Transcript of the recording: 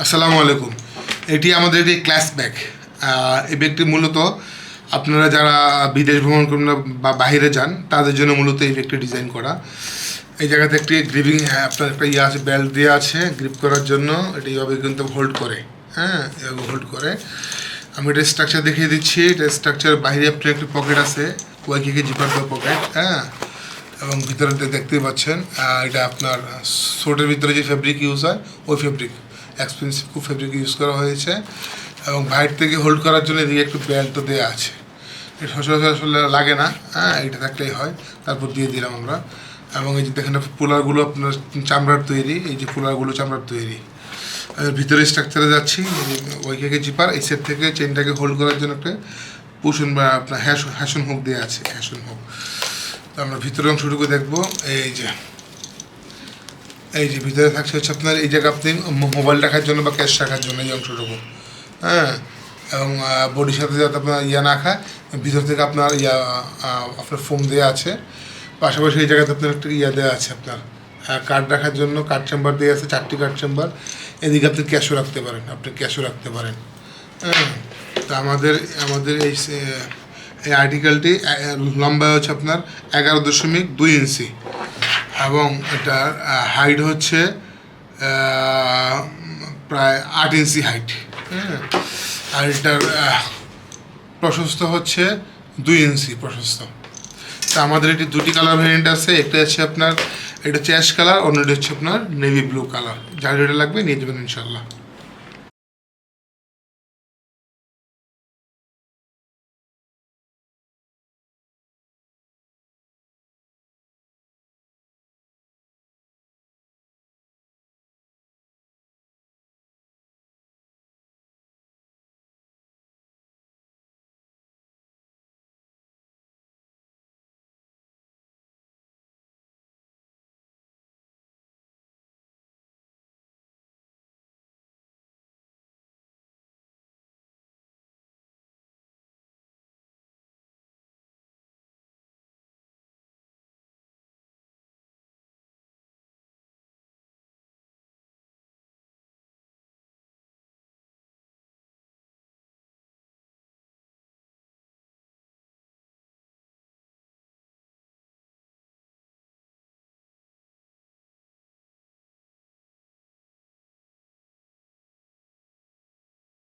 আসসালামু আলাইকুম। এটি আমাদের একটি ক্লাস ব্যাগ। এই ব্যাগটি মূলত আপনারা যারা বিদেশ ভ্রমণ করেন বা বাইরে যান তাদের জন্য মূলত এই ব্যাগটি ডিজাইন করা। এই জায়গাতে একটি গ্রিপিং আপনার একটা ইয়ে আছে, বেল্ট দেওয়া আছে গ্রিপ করার জন্য। এটি এইভাবে কিন্তু হোল্ড করে, হ্যাঁ, এভাবে হোল্ড করে। আমি এটা স্ট্রাকচার দেখিয়ে দিচ্ছি। এটা স্ট্রাকচার বাইরে আপনার একটি পকেট আছে, ওয়াইকে জিপার পকেট, হ্যাঁ, এবং ভিতরে দেখতেই পাচ্ছেন এটা আপনার শোটের ভিতরে যে ফেব্রিক ইউজ হয় ওই ফেব্রিক, এক্সপেন্সিভ খুব ফেব্রিক ইউজ করা হয়েছে। এবং বাইরে থেকে হোল্ড করার জন্য এদিকে একটু বেল্টও দেওয়া আছে। এটা সচরাচর আসলে লাগে না, হ্যাঁ, এটা থাকলেই হয়। তারপর দিয়ে দিলাম আমরা। এবং এই যে দেখেন পোলারগুলো আপনার চামড়ার তৈরি, এই যে পোলারগুলো চামড়ার তৈরি। ভিতরে স্ট্রাকচারে যাচ্ছি, ওইকে জিপার এই সেট থেকে চেনটাকে হোল্ড করার জন্য একটা পুশন বা আপনার হ্যাশন হুক দেওয়া আছে, হ্যাশন হুক। তো আমরা ভিতরের অংশটুকু দেখবো। এই যে ভিতরে থাকছে হচ্ছে আপনার এই জায়গা আপনি মোবাইল রাখার জন্য বা ক্যাশ রাখার জন্য এই অংশটুকু, হ্যাঁ। এবং বডির সাথে যাতে আপনার ইয়া না খায়, ভিতর থেকে আপনার আপনার ফোম দেওয়া আছে। পাশাপাশি এই জায়গাতে আপনার একটা ইয়া দেওয়া আছে আপনার কার্ড রাখার জন্য, কার্ড চেম্বার দেওয়া আছে, 4টি কার্ড চেম্বার। এদিকে আপনি ক্যাশও রাখতে পারেন, হ্যাঁ। তো আমাদের এই আর্টিকেলটি লম্বা হচ্ছে আপনার 11.2 ইঞ্চি এবং এটার হাইট হচ্ছে প্রায় 8 ইঞ্চি হাইট, হ্যাঁ। আর এটার প্রশস্ত হচ্ছে 2 ইঞ্চি প্রশস্ত। তা আমাদের এটি দুটি কালার ভেরিয়েন্ট আছে। একটা হচ্ছে আপনার, এটা হচ্ছে অ্যাশ কালার, অন্যটা হচ্ছে আপনার নেভি ব্লু কালার। যার যেটা লাগবে নিয়ে যাবেন ইনশাল্লাহ।